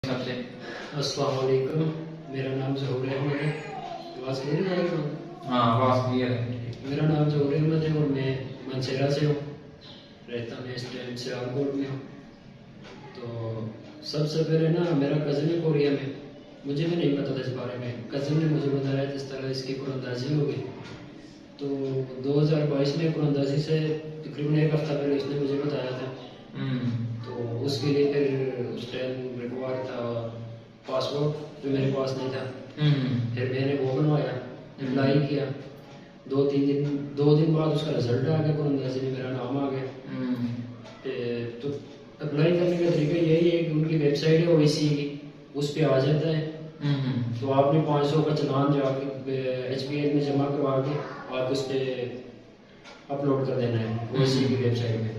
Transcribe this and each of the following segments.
सबसे अस्सलाम वालेकुम। मेरा नाम ज़हूर अहमद है। आवाज़ क्लियर आ रही है? हाँ आवाज़ क्लियर है। मेरा नाम ज़हूर अहमद है और मैं मंसेरा से हूँ। रहता मैं इस टाइम सियालकोट में हूँ। तो सबसे पहले ना मेरा कज़न है कोरिया में। मुझे भी नहीं पता था इस बारे में। कज़न ने मुझे बताया जिस तरह इसकी कुरानंदाज़ी हो गई। तो 2022 में कुरानंदाज़ी से तकरीबन एक हफ़्ता पहले उसने मुझे बताया था। तो उसके लिए फिर उस टाइम रिक्वायर था पासपोर्ट, जो मेरे पास नहीं था। फिर मैंने वो बनवाया, अप्लाई किया। 2 दिन बाद उसका रिजल्ट आ गया, कुरानंदाज़ी में मेरा नाम आ गया। तो अप्लाई करने का तरीका यही है कि उनकी वेबसाइट है ओवैसी की, उस पर आ जाता है। तो आपने 500 का चालान जाके HBL में जमा करवा के आप उस पर अपलोड कर देना है ओवैसी की वेबसाइट पे।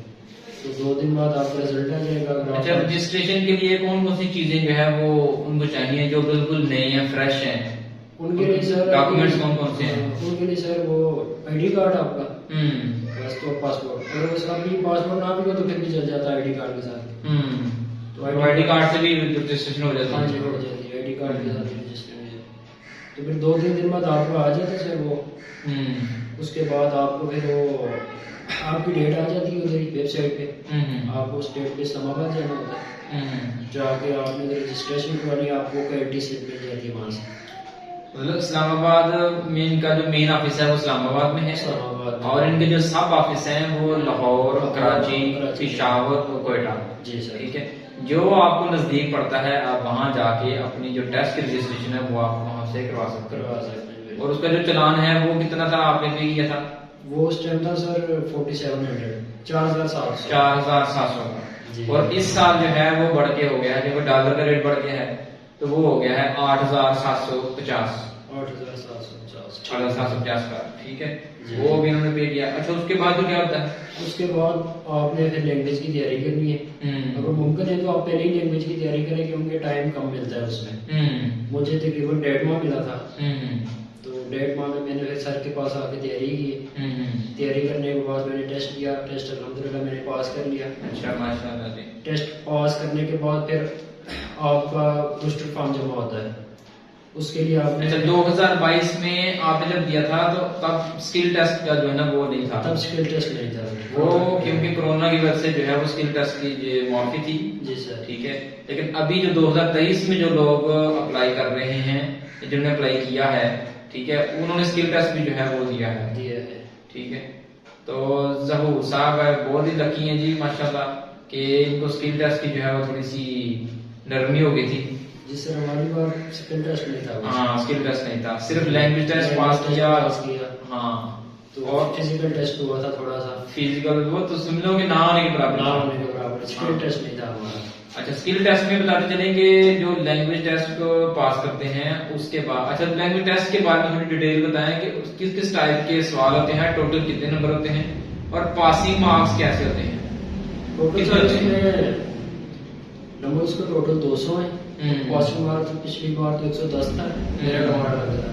तो 2 दिन बाद आपका रिजल्ट आ जाएगा। अगर अच्छा, रजिस्ट्रेशन के लिए कौन कौन सी चीजें जो है वो उनको चाहिए जो बिल्कुल नए हैं, फ्रेश हैं? उनके लिए सर डॉक्यूमेंट्स कौन कौन से हैं? उनके लिए सर वो ID कार्ड आपका, बस, तो पासपोर्ट। अगर उसका भी पासपोर्ट ना भी हो तो फिर भी चल जाता है ID कार्ड के साथ। तो ID कार्ड से भी रजिस्ट्रेशन हो जाती है? हाँ जी, हो जाती है, ID कार्ड के साथ रजिस्ट्रेशन हो जाती है। तो फिर 2-3 दिन बाद आपको आ जाता है सर वो। उसके बाद आपको फिर वो आपकी डेट आ जाती है उधर वेबसाइट पे। आपको उस डेट पे इस्लामाबाद जाना होता है। जाके आपने रजिस्ट्रेशन करवानी, आपको ID स्लिप मिल जाती है वहाँ से। मतलब इस्लामाबाद में इनका जो मेन ऑफिस है वो इस्लामाबाद में है, इस्लामाबाद में। और इनके जो सब ऑफिस हैं वो लाहौर, कराची, पेशावर और कोयटा। जी सर। ठीक है, जो आपको नजदीक पड़ता है आप वहाँ जाके अपनी जो टेस्ट की रजिस्ट्रेशन है वो आप वहाँ से करवा सकते हैं। और उसका जो चलान है वो कितना था आपने पे किया था? वो उस टाइम था सर 4700, 4700। 4700 का। और इस साल जो है वो बढ़ के हो गया है, देखो डॉलर का रेट बढ़ गया है तो वो हो गया है 8750। 8750 का, ठीक है, वो भी उन्होंने पे किया। अच्छा, उसके बाद तो क्या होता है? उसके बाद आपने फिर लैंग्वेज की तैयारी करनी है। अगर मुमकिन है तो आप पहले ही लैंग्वेज की तैयारी करें क्योंकि टाइम कम मिलता है उसमें। मुझे तकरीबन 1.5 माह मिला था। तो 1.5 माह में मैंने फिर सर के पास आके तैयारी की। तैयारी करने के बाद मैंने टेस्ट दिया। टेस्ट अल्हम्दुलिल्लाह मैंने पास कर लिया। अच्छा, माशाल्लाह जी। टेस्ट पास करने के बाद फिर आपका बूस्टर फॉर्म जमा होता है। उसके लिए आपने 2022 में आपने जब दिया था तो तब स्किल टेस्ट का जो है ना वो नहीं था? तब स्किल टेस्ट नहीं था वो क्योंकि कोरोना की वजह से जो है वो स्किल टेस्ट की जो माफी थी। जी सर। ठीक है, लेकिन अभी जो 2023 में जो लोग अप्लाई कर रहे हैं, जिन्होंने अप्लाई किया है, ठीक है, उन्होंने स्किल टेस्ट भी जो है वो दिया है। ठीक है, तो ज़हूर साहब बहुत ही लकी हैं जी माशाल्लाह कि इनको स्किल टेस्ट की जो है वो थोड़ी सी नरमी हो गई थी। जिस सर हमारी बार स्किल टेस्ट नहीं था। हाँ, स्किल टेस्ट नहीं था, सिर्फ लैंग्वेज टेस्ट पास किया। हाँ, तो और फिजिकल टेस्ट हुआ था थोड़ा सा। फिजिकल वो तो सुन लो कि ना होने के बराबर, स्किल टेस्ट नहीं था हमारा। अच्छा, स्किल टेस्ट में बताते चलेंगे जो लैंग्वेज टेस्ट को पास करते हैं उसके बाद। अच्छा, लैंग्वेज टेस्ट के बारे में थोड़ी डिटेल बताएं कि किस किस टाइप के सवाल होते हैं, टोटल कितने नंबर होते हैं और पासिंग मार्क्स कैसे होते हैं? नंबर उसका टोटल 200 है। पासिंग मार्क्स पिछली बार तो 110 था, मेरा टमाटर लग था।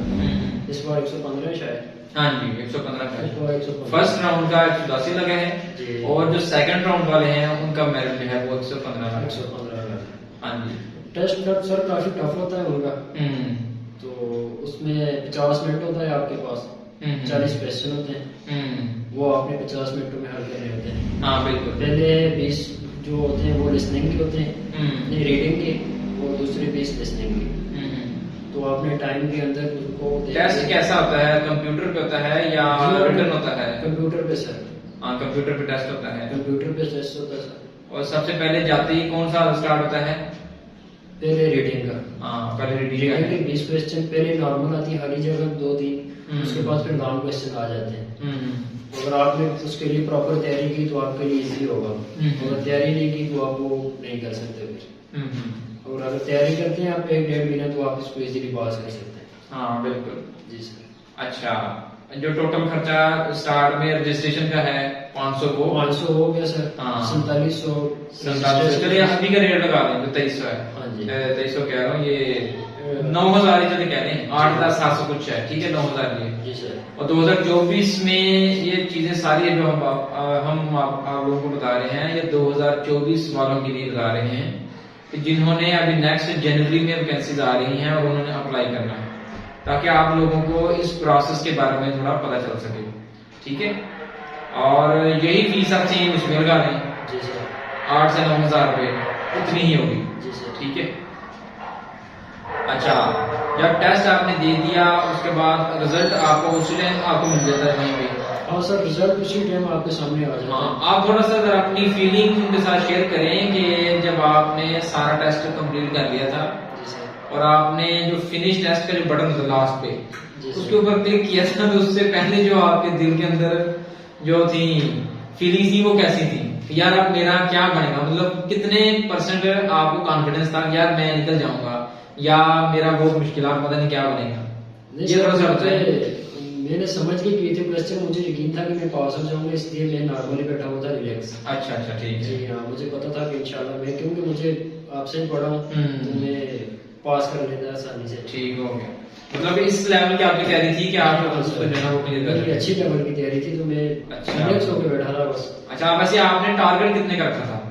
इस बार 115 शायद। हाँ जी, 115 का। 115। फर्स्ट राउंड का 180 लगे हैं और जो सेकंड राउंड वाले हैं उनका मेरिट जो है वो 115 का। 115। हाँ जी। टेस्ट सर काफी टफ होता है उनका। तो उसमें 50 मिनट होता है आपके पास। 40 क्वेश्चन होते हैं। वो आपने 50 मिनटों में हल करने होते हैं। हाँ बिल्कुल। पहले 20 जो होते हैं वो लिसनिंग के होते हैं, नहीं रीडिंग के, और दूसरे 20 लिसनिंग के। तो आपने टाइम के अंदर उनको टेस्ट कैसा होता है? कंप्यूटर पे होता है या रिटन होता है? कंप्यूटर पे सर। हाँ, कंप्यूटर पे टेस्ट होता है। कंप्यूटर पे टेस्ट होता है सर। और सबसे पहले जाते ही कौन सा स्टार्ट होता है? पहले रीडिंग का। हाँ, पहले रीडिंग के 20 क्वेश्चन पहले नॉर्मल आती है, हरी जगह 2-3। उसके बाद फिर लॉन्ग क्वेश्चन आ जाते हैं। अगर आपने उसके लिए प्रॉपर तैयारी की तो आपके लिए इजी होगा। अगर तैयारी नहीं की तो आप वो नहीं कर सकते फिर। और अगर तैयारी करते हैं आप 1-1.5 महीना तो आप इसको इजीली पास कर सकते हैं। हाँ बिल्कुल जी सर। अच्छा, जो टोटल खर्चा स्टार्ट में रजिस्ट्रेशन का है 500 को 500 हो गया सर। हाँ, 4700। चलिए अभी का रेट लगा लें जो 2300 है। हाँ जी, 2300 कह रहा हूँ, ये 9000 ही चले कह रहे हैं, 8700 कुछ है, ठीक है, 9000 ये। जी सर। और 2024 में ये चीजें सारी जो हम आप लोगों को बता रहे हैं ये 2024 वालों के लिए बता रहे हैं। कि जिन्होंने अभी नेक्स्ट जनवरी में वैकेंसीज आ रही हैं और उन्होंने अप्लाई करना है, ताकि आप लोगों को इस प्रोसेस के बारे में थोड़ा पता चल सके। ठीक है, और यही फीस आप चेंज उसमें लगा लें, जी सर, 8 से 9 हजार रुपये उतनी ही होगी। जी सर। ठीक है। अच्छा, जब टेस्ट आपने दे दिया उसके बाद रिजल्ट आपको उसी टाइम आपको मिल जाता है वहीं पे? हाँ सर, रिजल्ट उसी टाइम आपके सामने आ जाता है। हाँ, आप थोड़ा सा जरा अपनी फीलिंग उनके साथ शेयर करें कि जब आपने सारा टेस्ट कंप्लीट कर लिया था जी सर, और आपने जो फिनिश टेस्ट का जो बटन था लास्ट पे जी सर। उसके ऊपर क्लिक किया था, तो उससे पहले जो आपके दिल के अंदर जो थी फीलिंग थी वो कैसी थी? यार अब मेरा क्या बनेगा, मतलब कितने परसेंट आपको कॉन्फिडेंस था यार मैं निकल जाऊंगा, या मेरा बहुत मुश्किल पता नहीं क्या बनेगा? नहीं ये सर, थोड़ा सा बताएं। मैंने समझ के किए थे क्वेश्चन, मुझे यकीन था कि मैं पास हो जाऊंगा, इसलिए मैं नॉर्मली बैठा हुआ था, रिलैक्स। अच्छा अच्छा, ठीक है। जी हाँ, मुझे पता था कि इंशाल्लाह मैं, क्योंकि मुझे आपसे ही पढ़ा हूँ तो मैं पास कर लेता आसानी से। ठीक हो गया, मतलब इस लेवल की आपकी तैयारी थी कि आप उसको जो है वो क्लियर कर मेरी लें। अच्छी लेवल की तैयारी थी, तो मैं अच्छा। रिलैक्स होकर बैठा था बस। अच्छा, वैसे आपने टारगेट कितने का रखा था?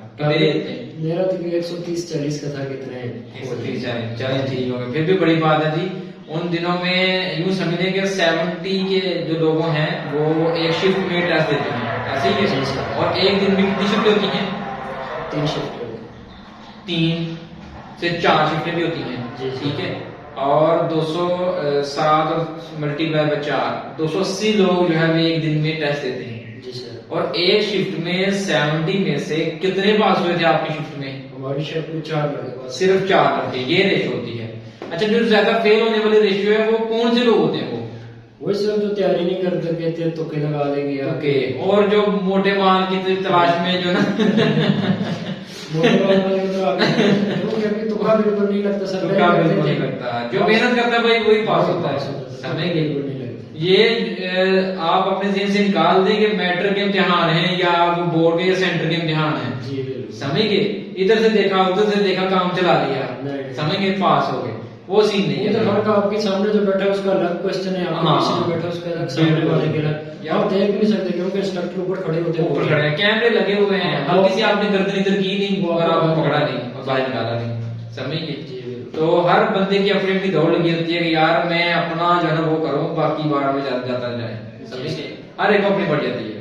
मेरा तो 130-40 का था, कितने 130। चलें ठीक हो गया, फिर भी बड़ी बात है जी। उन दिनों में यूं समझिए कि 70 के जो लोग हैं वो एक शिफ्ट में टेस्ट देते हैं, ऐसे ही जी है। सर। और एक दिन में कितनी शिफ्ट होती हैं? 3 शिफ्ट। 3 से 4 शिफ्टें भी होती हैं। जी, जी। ठीक है, और 207 और मल्टीप्लाई बाय 4, 280 लोग जो है वो एक दिन में टेस्ट देते हैं। जी सर। और एक शिफ्ट में 70 में से कितने पास हुए थे आपकी शिफ्ट में? हमारी शिफ्ट में 4 लड़के पास। सिर्फ 4 लड़के, ये रेशो होती है। अच्छा, जो ज्यादा फेल होने वाली रेशियो है वो कौन से लोग होते हैं? वो वही सर जो तैयारी नहीं कर करके थे, तुक्के लगा देंगे यार। ओके, और जो मोटे माल की तलाश में जो ना मोटे बाल वाले तो आगे वो क्योंकि तुक्का बिल्कुल नहीं लगता सर, तुक्का बिल्कुल नहीं लगता, जो मेहनत करता है भाई वही पास होता है। समय बिल्कुल नहीं लगता। ये आप अपने जहन से निकाल दें कि मैट्रिक के इम्तिहान है या वो बोर्ड के या सेंटर के इम्तिहान है। जी बिल्कुल। समझ गए, इधर से देखा उधर से देखा काम चला लिया, नहीं। समझ गए, पास हो गए, वो सीन नहीं उधर है। हर का आपके सामने जो बैठा है उसका अलग क्वेश्चन है, आपके हाँ। पीछे जो बैठा है उसका अलग, सामने वाले के अलग। या- आप देख भी नहीं सकते क्योंकि इंस्ट्रक्टर ऊपर खड़े होते हैं। ऊपर खड़े हैं, कैमरे लगे हुए हैं, हाँ। हल्की सी आपने गर्दन इधर की नहीं वो और आपको आपको पकड़ा नहीं और बाहर निकाला नहीं, समझ गए। जी बिल्कुल। तो हर बंदे की अपनी अपनी दौड़ लगी होती है कि यार मैं अपना जो है ना वो करूं, बाकी बार में जाता जाए, समझ गए। हर एक अपनी बढ़ जाती है।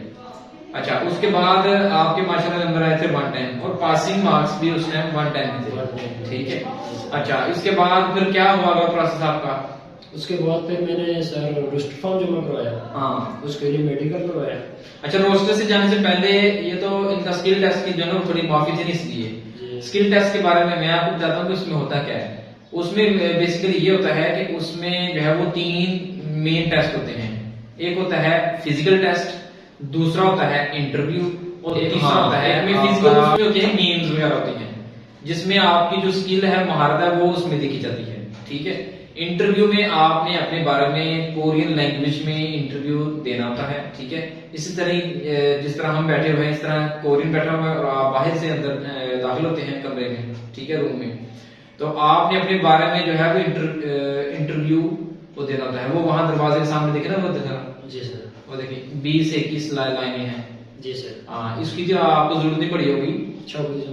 अच्छा, उसके बाद आपके माशाल्लाह नंबर आए थे 110 और पासिंग मार्क्स भी उस टाइम 110 थे। ठीक है। अच्छा, इसके बाद फिर क्या हुआ प्रोसेस आपका? उसके बाद फिर मैंने सर रुस्ट फॉर्म जमा करवाया। हाँ। उसके लिए मेडिकल करवाया। अच्छा, रोस्टर से जाने से पहले ये तो इनका स्किल टेस्ट की जो है ना थोड़ी माफी थी इसलिए जी। स्किल टेस्ट के बारे में मैं आपको बताता हूँ कि उसमें होता क्या है। उसमें बेसिकली ये होता है कि उसमें जो है वो 3 मेन टेस्ट होते हैं। एक होता है फिजिकल टेस्ट, दूसरा होता है इंटरव्यू, और तीसरा होता है फिजिकल, उसमें होती है गेम्स वगैरह होती हैं जिसमें आपकी जो स्किल है, महारत है, वो उसमें देखी जाती है। ठीक है। इंटरव्यू में आपने अपने बारे में कोरियन लैंग्वेज में इंटरव्यू देना होता है। ठीक है। इसी तरह जिस तरह हम बैठे हुए हैं इस तरह कोरियन बैठा हुआ है और आप बाहर से अंदर दाखिल होते हैं कमरे में, ठीक है, रूम में, तो आपने अपने बारे में जो है वो इंटरव्यू वो देना होता है। वो वहां दरवाजे के सामने देखे ना, वो देखना, जी सर। वो देखिए 20 से 21 लाइनें हैं। जी सर। हाँ, इसकी जो आपको जरूरत नहीं पड़ी होगी, 26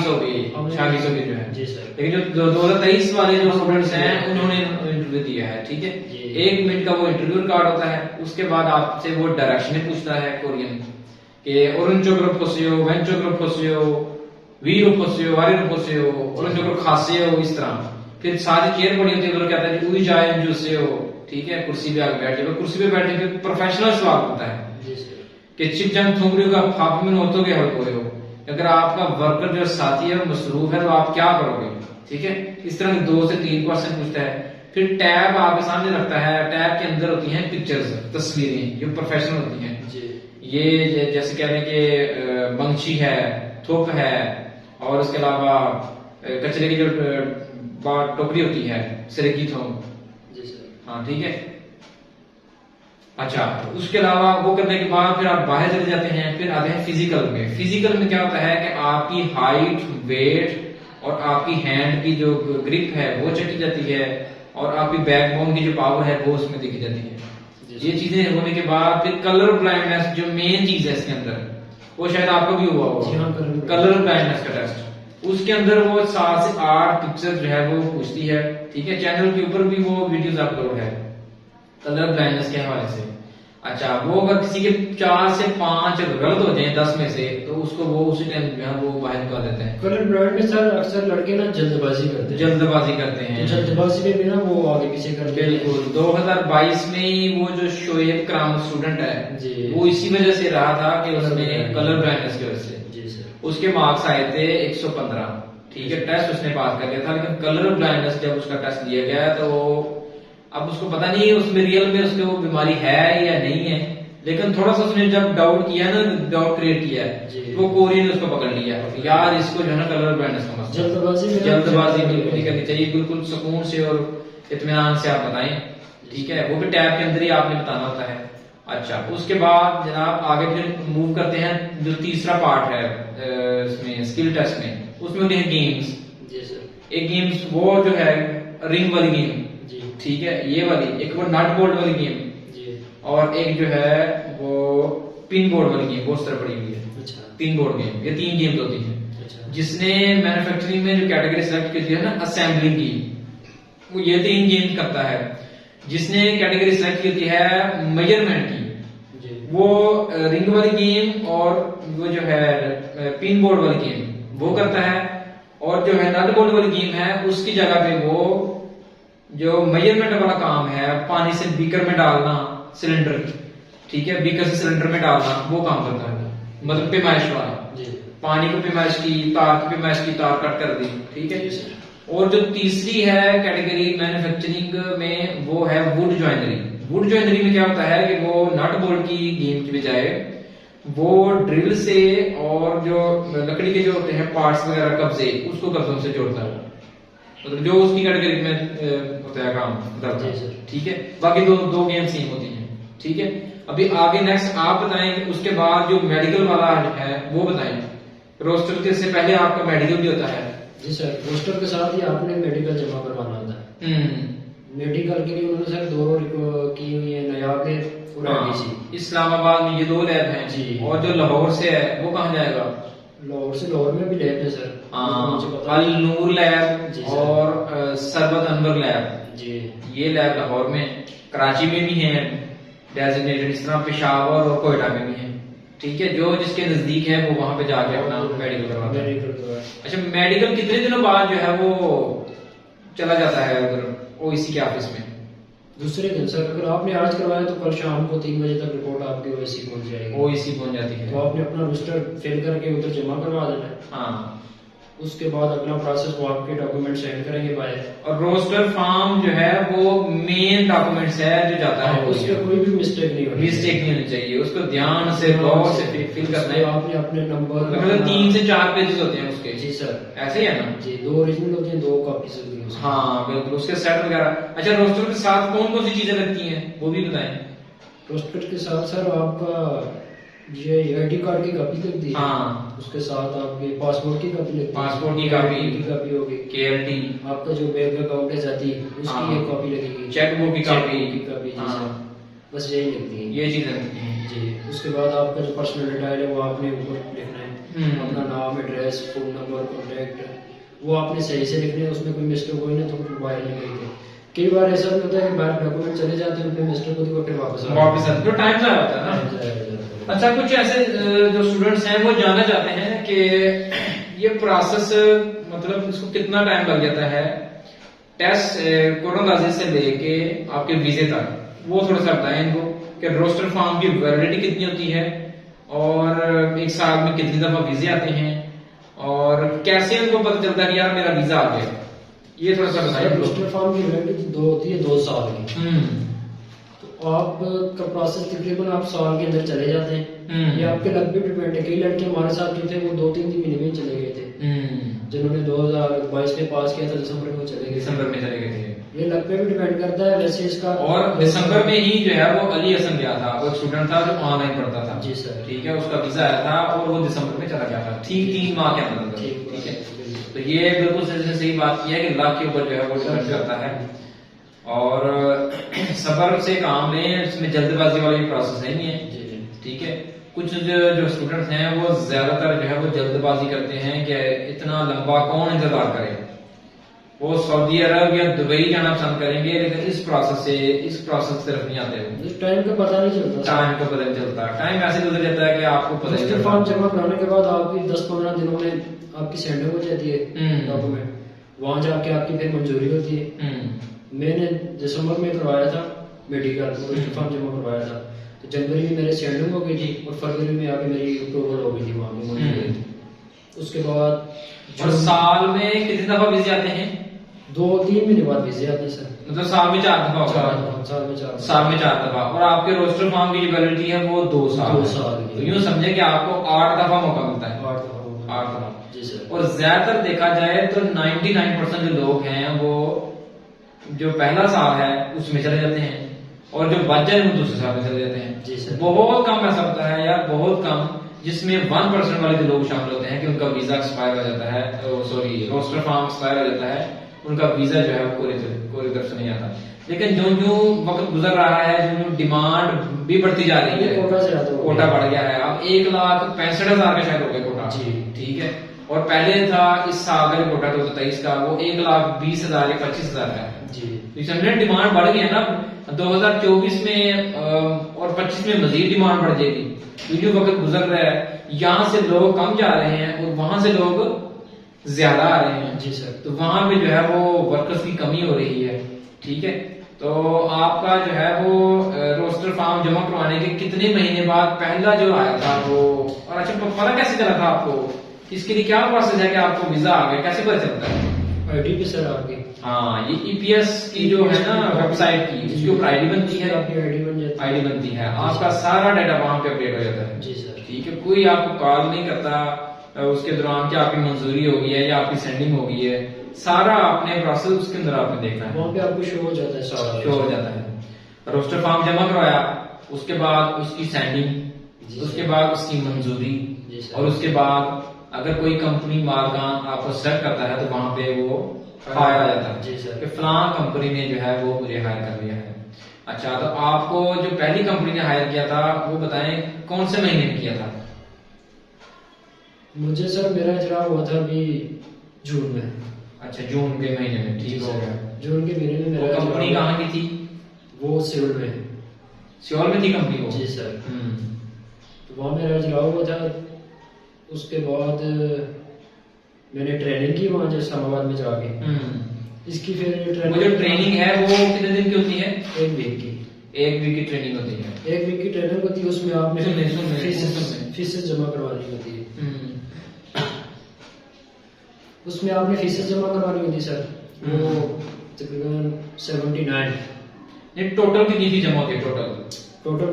हो गई, 26 हो गई जो है। जी सर। लेकिन जो 2023 वाले जो स्टूडेंट्स हैं उन्होंने इंटरव्यू दिया है। ठीक है। जी। 1 मिनट का वो इंटरव्यू रिकॉर्ड होता है। उसके बाद आपसे वो डायरेक्शन पूछता है कोरियन के ओरेंजो फोसियो, वेंचो फोसियो, वीरो फोसियो, वारिरो फोसियो, ओरेंजो खासियो, इस तरह। फिर सारी चेयर पड़ी होती है, उधर कहता है कि उई जाए जो से हो, ठीक है, कुर्सी पे आके बैठ जाओ। कुर्सी पे बैठने के प्रोफेशनल सवाल होता है जी सर। कि चिकजन थुंगरियो का फाप में होतो के हल हो, अगर आपका वर्कर जो साथी है मसरूफ है तो आप क्या करोगे। ठीक है। इस तरह के 2 से 3 क्वेश्चन पूछता है। फिर टैब आपके सामने रखता है, टैब के अंदर होती हैं पिक्चर्स, तस्वीरें जो प्रोफेशनल होती हैं। जी। ये जैसे कह रहे हैं कि मंगची है, थुक है, और उसके अलावा कचरे की जो टोकरी होती है, सिरकी थोक। जी सर। हाँ, ठीक है। अच्छा, उसके अलावा वो करने के बाद फिर आप बाहर चले जाते हैं। फिर आते हैं फिजिकल में। फिजिकल में क्या होता है कि आपकी हाइट, वेट और आपकी हैंड की जो ग्रिप है वो चेक की जाती है, और आपकी बैकबोन की जो पावर है वो उसमें देखी जाती है। ये चीजें होने के बाद फिर कलर ब्लाइंडनेस जो मेन चीज है इसके अंदर, वो शायद आपको भी हुआ जी हाँ, होगा, कलर ब्लाइंडनेस का टेस्ट। उसके अंदर वो 7 से 8 पिक्चर जो है वो पूछती है, ठीक है। चैनल के ऊपर भी वो वीडियोस अपलोड है कलर ब्लाइंडनेस के हवाले से। अच्छा, वो अगर किसी के 4 से 5 गलत हो जाए 10 में से, तो उसको वो उसी टाइम जो है वो बाहर निकाल देते हैं। कलर ब्रांड में सर अक्सर लड़के ना जल्दबाजी करते हैं, जल्दबाजी करते हैं, तो जल्दबाजी में भी ना वो आगे पीछे करते हैं। बिल्कुल। 2022 में ही वो जो शोएब कराम स्टूडेंट है जी, वो इसी वजह से रहा था कि उसने कलर ब्लाइंडनेस की वजह से जी सर, उसके मार्क्स आए थे 115, ठीक है। टेस्ट उसने पास कर लिया था, लेकिन कलर ब्लाइंडनेस जब उसका टेस्ट लिया गया तो अब उसको पता नहीं है उसमें रियल में उसको वो बीमारी है या नहीं है, लेकिन थोड़ा सा उसने जब डाउट किया ना, डाउट क्रिएट किया, जी। वो कोरी ने उसको पकड़ लिया यार, इसको जो है ना कलर ब्लाइंडनेस का मसला। जल्दबाजी बिल्कुल नहीं करनी चाहिए, बिल्कुल सुकून से और इत्मीनान से आप बताएं, ठीक है। वो भी टैब के अंदर ही आपने बताना होता है। अच्छा, उसके बाद जनाब आगे फिर मूव करते हैं, जो तीसरा पार्ट है इसमें स्किल टेस्ट में, उसमें होती है गेम्स। जी सर। एक गेम्स वो जो है रिंग वाली गेम, जी, ठीक है, ये वाली, एक वो नट बोल्ट वाली गेम, जी, और एक जो है वो पिन बोर्ड वाली गेम, वो उस तरह पड़ी हुई है। अच्छा, पिन बोर्ड गेम, ये 3 गेम्स होती हैं। अच्छा, जिसने मैन्युफैक्चरिंग में जो कैटेगरी सेलेक्ट की थी ना असेंबलिंग की, वो ये 3 गेम करता है। जिसने कैटेगरी सेलेक्ट की होती है मेजरमेंट की, जी, वो रिंग वाली गेम और वो जो है पिन बोर्ड वाली गेम वो करता है, और जो है नट बोल्ट वाली गेम है उसकी जगह पे वो जो मेजरमेंट वाला काम है, पानी से बीकर में डालना सिलेंडर, ठीक है, बीकर से सिलेंडर में डालना, वो काम करता है, मतलब पैमाइश वाला। जी, पानी को पैमाइश की, तार की पैमाइश की, तार कट कर दी, ठीक है। और जो तीसरी है कैटेगरी मैन्युफैक्चरिंग में, वो है वुड जॉइनरी। वुड जॉइनरी में क्या होता है कि वो नट बोल्ट की गेम की बजाय वो ड्रिल से और जो लकड़ी के जो होते हैं पार्ट्स वगैरह कब्जे, उसको कब्जों से जोड़ता है, मतलब जो उसकी कैटेगरी में होता है काम करता है, ठीक है। बाकी दो गेम सेम होती हैं, ठीक है। अभी आगे नेक्स्ट आप बताएं कि उसके बाद जो मेडिकल वाला है वो बताएं। रोस्टर के से पहले आपका मेडिकल भी होता है। जी सर, रोस्टर के साथ ही आपने मेडिकल जमा करवाना होता है। मेडिकल के लिए उन्होंने सर 2 की हुई है, नयाब है और IDC। इस्लामाबाद में ये 2 लैब हैं जी। और जो लाहौर से है वो कहाँ जाएगा? लाहौर से, लाहौर में भी लैब है सर। मुझे पता अल नूर लैब जी सर। और सरबत अनवर लैब, जी, ये लैब लाहौर में, कराची में भी हैं डेजिग्नेटेड, इस तरह पेशावर और कोयटा में भी हैं, ठीक है। जो जिसके नजदीक है वो वहां पे जाके अपना मेडिकल करवाता है। अच्छा, मेडिकल कितने दिनों बाद जो है वो चला जाता है अगर ओईसी के ऑफिस में? दूसरे दिन सर, अगर आपने आज करवाया तो कल शाम को 3 बजे तक रिपोर्ट आपकी ओएसी पहुंच जाएगी। ओईसी पहुंच जाती है तो आपने अपना रजिस्टर फिल करके उधर जमा करवा देना है। हाँ, उसके बाद अगला प्रोसेस वो आपके डॉक्यूमेंट सेंड करेंगे बाहर, और रोस्टर फॉर्म जो है वो मेन डॉक्यूमेंट्स है जो जाता है, उसमें कोई भी मिस्टेक नहीं होनी चाहिए, उसको ध्यान से गौर से फिल करना है। आपने अपने नंबर, मतलब 3 से 4 पेजेस होते हैं उसके। जी सर, ऐसे ही है ना जी, 2 ओरिजिनल होते हैं, 2 कॉपीज होती हैं। हाँ बिल्कुल, उसके सेट वगैरह। अच्छा, रोस्टर के साथ कौन कौन सी चीजें लगती हैं वो भी बताएं। रोस्टर के साथ सर आपका ये ID कार्ड की कॉपी लगती है। हाँ, उसके साथ आपके पासपोर्ट की कॉपी लगती है। पासपोर्ट की कॉपी होगी। KLT, आपका जो बैंक अकाउंट है जाती उसकी हाँ। एक कॉपी लगेगी। चेकबुक की कॉपी, जी हाँ। सर, बस यही लगती है। ये चीजें लगती हैं। जी, उसके बाद आपका जो पर्सनल डिटेल है वो आपने ऊपर लिखना है, अपना नाम, एड्रेस, फोन नंबर, कॉन्टैक्ट, वो आपने सही से लिखने हैं, उसमें कोई मिस्टेक हुई ना तो मोबाइल नहीं गई थे। कई बार ऐसा भी होता है कि बाहर डॉक्यूमेंट चले जाते हैं, उनपे मिस्टेक होती है, फिर वापस जो टाइम से होता है ना। अच्छा, कुछ ऐसे जो स्टूडेंट्स हैं वो जानना चाहते हैं कि ये प्रोसेस मतलब इसको कितना टाइम लग जाता है, टेस्ट कोरोना से लेके आपके वीजे तक, वो थोड़ा सा बताएं इनको कि रोस्टर फॉर्म की वैलिडिटी कितनी होती है और 1 साल में कितनी दफा वीजे आते हैं और कैसे उनको पता चलता है कि यार मेरा वीजा आ गया, ये थोड़ा सा बताइए। रोस्टर फॉर्म की वैलिडिटी 2 होती है, 2 साल की। तो आपका प्रोसेस तकरीबन आप साल के अंदर चले जाते हैं। ये आपके लक पे डिपेंड है। कई लड़के हमारे साथ जो थे वो 2-3 महीने में चले गए थे, जिन्होंने 2022 में पास किया था, दिसंबर में चले गए, दिसंबर में चले गए थे। ये लक पे भी डिपेंड करता है वैसे इसका। और दिसंबर में ही जो है वो अली हसन गया था, वो स्टूडेंट था जो ऑनलाइन पढ़ता था। जी सर, ठीक है, उसका वीजा आया था और वो दिसंबर में चला गया था, ठीक 3 माह के अंदर। ठीक है, तो ये बिल्कुल सही बात की है कि लाख के ऊपर जो है वो डिपेंड करता है। और सब्र से काम लें, इसमें जल्दबाजी वाली प्रोसेस नहीं है, ठीक है। कुछ जो स्टूडेंट्स हैं वो ज्यादातर जो है वो जल्दबाजी करते हैं कि इतना लंबा कौन इंतजार करे, वो सऊदी अरब या दुबई जाना पसंद करेंगे, लेकिन इस प्रोसेस तरफ नहीं आते हो। टाइम का पता नहीं चलता, टाइम का पता नहीं चलता, टाइम ऐसे गुजर जाता है कि आपको पता नहीं चलता। फॉर्म जमा कराने के बाद आपकी 10-15 दिनों में आपकी सेंडिंग हो जाती है डॉक्यूमेंट, वहां जाके आपकी फिर मंजूरी होती है। मैंने दिसंबर में करवाया था मेडिकल, फॉर्म जमा करवाया था, तो जनवरी में मेरे सेंडिंग हो गई थी और फरवरी में आके मेरी अप्रूवल हो गई थी वहां पे मंजूरी। उसके बाद और साल में कितनी दफा वीजे आते हैं? 2-3 महीने बाद वीजे आते हैं सर। मतलब साल में 4 दफा होगा? साल में 4 दफा। और आपके रोस्टर फॉर्म की जो वैलिडिटी है वो 2 साल। 2 साल की। तो यूं समझे कि आपको 8 दफा मौका मिलता है। 8 दफा जी सर। और ज्यादातर देखा जाए तो 99% जो लोग हैं वो जो पहला साल है उसमें चले जाते हैं, और जो बच जाए वो दूसरे साल में चले जाते हैं। जी सर। बहुत कम ऐसा होता है यार, बहुत कम, जिसमें 1% वाले जो लोग शामिल होते हैं कि उनका वीजा एक्सपायर हो जाता है, सॉरी रोस्टर फॉर्म एक्सपायर हो जाता है, उनका वीजा जो है पूरी तरफ से नहीं आता। लेकिन जो जो वक्त गुजर रहा है, जो डिमांड भी बढ़ती जा रही है, कोटा बढ़ गया है, अब 1,65,000 का शायद हो गया कोटा। जी ठीक है। और पहले था इस साल का जो कोटा 2023 का वो 1,20,000 या 25,000 का है जी। समझे डिमांड बढ़ गई है ना। 2024 में और 25 में मजीद डिमांड बढ़ जाएगी। तो जो वक्त गुजर रहा है, यहाँ से लोग कम जा रहे हैं और वहां से लोग ज्यादा आ रहे हैं जी सर। तो वहां पे जो है वो वर्कर्स की कमी हो रही है। ठीक है। तो आपका जो है वो रोस्टर फॉर्म जमा करवाने के कितने महीने बाद पहला जो आया था वो, और अच्छा पता कैसे चला था आपको, इसके लिए क्या प्रोसेस है कि आपको वीजा आ गया, कैसे पता चलता है? आईडी पे सर आगे। हाँ, ये ईपीएस की जो है ना वेबसाइट की, उसके ऊपर आईडी बनती है, आपकी आईडी बन जाती है। आईडी बनती है, आपका सारा डाटा वहां पे अपडेट हो जाता है। जी सर। ठीक है। कोई आपको कॉल नहीं करता उसके दौरान कि आपकी मंजूरी हो गई है या आपकी सेंडिंग हो गई है, सारा आपने प्रोसेस उसके अंदर आपने देखना है, वहां पे आपको शो हो जाता है, सारा शो हो जाता है। रोस्टर फॉर्म जमा करवाया, उसके बाद उसकी सेंडिंग, उसके बाद उसकी मंजूरी, और उसके बाद अगर कोई कंपनी मालकान आपको सेलेक्ट करता है तो वहां पे वो हायर आ जाता है जी सर कि फलां कंपनी ने जो है वो मुझे हायर कर लिया है। अच्छा, तो आपको जो पहली कंपनी ने हायर किया था वो बताएं कौन से महीने में किया था? मुझे सर मेरा इजरा हुआ था अभी जून में। अच्छा, जून के महीने में। ठीक हो गया। जून के महीने में मेरा कंपनी कहाँ की थी? वो सियोल में। सियोल में थी कंपनी वो? जी सर। तो वहाँ मेरा इजरा हुआ था। उसके बाद मैंने ट्रेनिंग की वहाँ इस्लामाबाद में जाके। इसकी फिर ट्रेनिंग है वो कितने दिन की होती है? 1 वीक की। 1 वीक की ट्रेनिंग होती है। 1 वीक की ट्रेनिंग होती है, उसमें आपने फीसेस जमा करवानी होती है। उसमें आपने फीसेस जमा करवानी होती है सर, वो तकरीबन 79। ये टोटल कितनी फीस जमा होती है? टोटल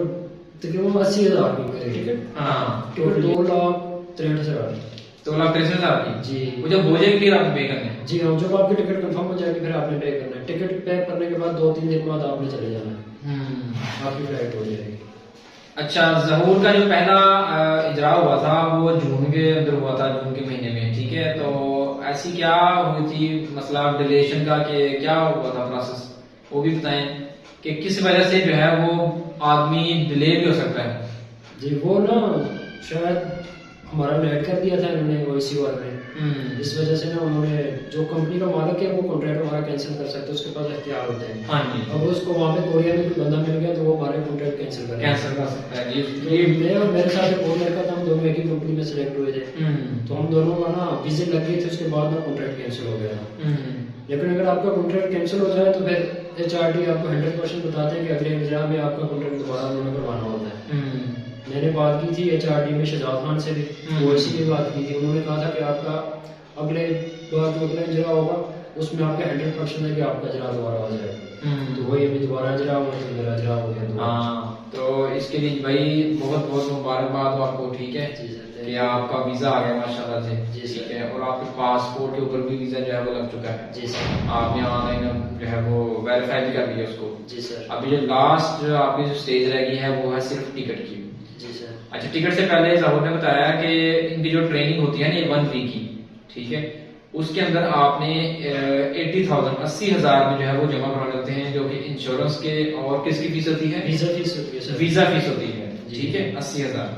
तकरीबन 80,000 की टिकट। हाँ, टोटल 2,63,000। 2,63,000 की जी। वो जब हो जाएगी फिर आपको पे करना है? जी हाँ, जब आपकी टिकट कंफर्म हो जाएगी फिर आपने पे करना है। टिकट पे करने के बाद 2-3 दिन बाद आपने चले जाना है, आपकी फ्लाइट हो जाएगी। अच्छा, जहूर का जो पहला इजरा हुआ था वो जून के अंदर हुआ था, जून के महीने में। ठीक है। तो ऐसी क्या हुई थी मसला डिलेशन का, कि क्या हुआ था प्रोसेस, वो भी बताएं कि किस वजह से जो है वो आदमी डिले भी हो सकता है। जी, वो ना शायद हमारा लेट कर दिया था इन्होंने ओएसी वाले ने। इस वजह से ना उन्होंने, जो कंपनी का मालिक है वो कॉन्ट्रैक्ट हमारा कैंसिल कर सकता है, उसके पास इख्तियार होते हैं। हाँ जी। अब उसको वहाँ पे कोरिया में कोई बंदा मिल गया तो वो हमारे कॉन्ट्रैक्ट कैंसिल कर सकता है। ये मैं और मेरे साथ एक और लड़का था, हम दोनों एक ही कंपनी में सिलेक्ट हुए थे। तो हम दोनों का ना विजिट लग गई थी, उसके बाद ना कॉन्ट्रैक्ट कैंसिल हो गया। लेकिन अगर आपका कॉन्ट्रैक्ट कैंसिल हो जाए तो फिर एचआरडी आपको 100% बताते हैं कि अगले एग्जाम में आपका कॉन्ट्रैक्ट दोबारा उन्होंने करवाना होता है। मैंने बात की थी एचआरडी में शहजाद खान से भी, ओएसी की बात की थी। उन्होंने कहा था कि आपका अगले बार जो अगला इजरा होगा उसमें आपका 100% है कि आपका इजरा दोबारा हो जाएगा। तो वही अभी दोबारा इजरा हुआ तो मेरा इजरा हो गया। हाँ, तो इसके लिए भाई बहुत बहुत मुबारकबाद हो आपको। ठीक है कि आपका वीजा आ गया माशाल्लाह से। ठीक है। और आपके पासपोर्ट के ऊपर भी वीजा जो है वो लग चुका है। जी सर। आपने ऑनलाइन जो है वो वेरीफाई भी कर लिया उसको। जी सर। अभी जो लास्ट जो आपकी जो स्टेज रह गई है वो है सिर्फ टिकट की। जी सर। अच्छा, टिकट से पहले जहूर ने बताया कि इनकी जो ट्रेनिंग होती है ना 1 वीक की, ठीक है, उसके अंदर आपने 80,000 में जो है वो जमा करवा लेते हैं, जो कि इंश्योरेंस के और किसकी फीस होती है? वीजा फीस होती है सर। वीजा फीस होती है। ठीक है, 80,000।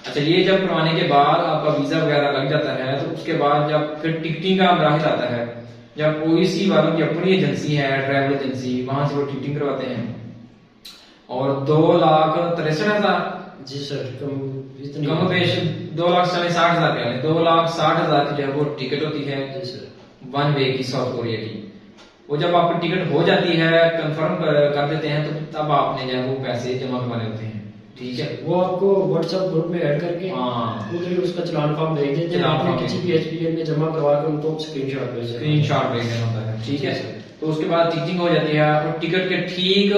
अच्छा, ये जब करवाने के बाद आपका वीजा वगैरह लग जाता है तो उसके बाद जब फिर टिकटिंग का मराहल आता है, जब ओईसी वालों की अपनी एजेंसी है, ट्रैवल एजेंसी, वहां से वो टिकटिंग करवाते हैं और 2,63,000 जी सर, इतनी कम पेश 2,60,000 रुपया, 2,60,000 की जो है वो टिकट होती है जी सर, वन वे की साउथ कोरिया की। वो जब आपकी टिकट हो जाती है, कंफर्म कर देते हैं, तो तब आपने जो है वो पैसे जमा करवाने होते हैं। ठीक है, वो आपको व्हाट्सएप ग्रुप में ऐड करके हाँ, उधर ही उसका चलान फॉर्म भेज देते हैं, चलान आपने फॉर्म किसी भेज भी एचपीएल में जमा करवा के उनको स्क्रीनशॉट भेज देना। स्क्रीनशॉट भेजना होता है। ठीक है, तो उसके बाद टिकटिंग हो जाती है और टिकट के ठीक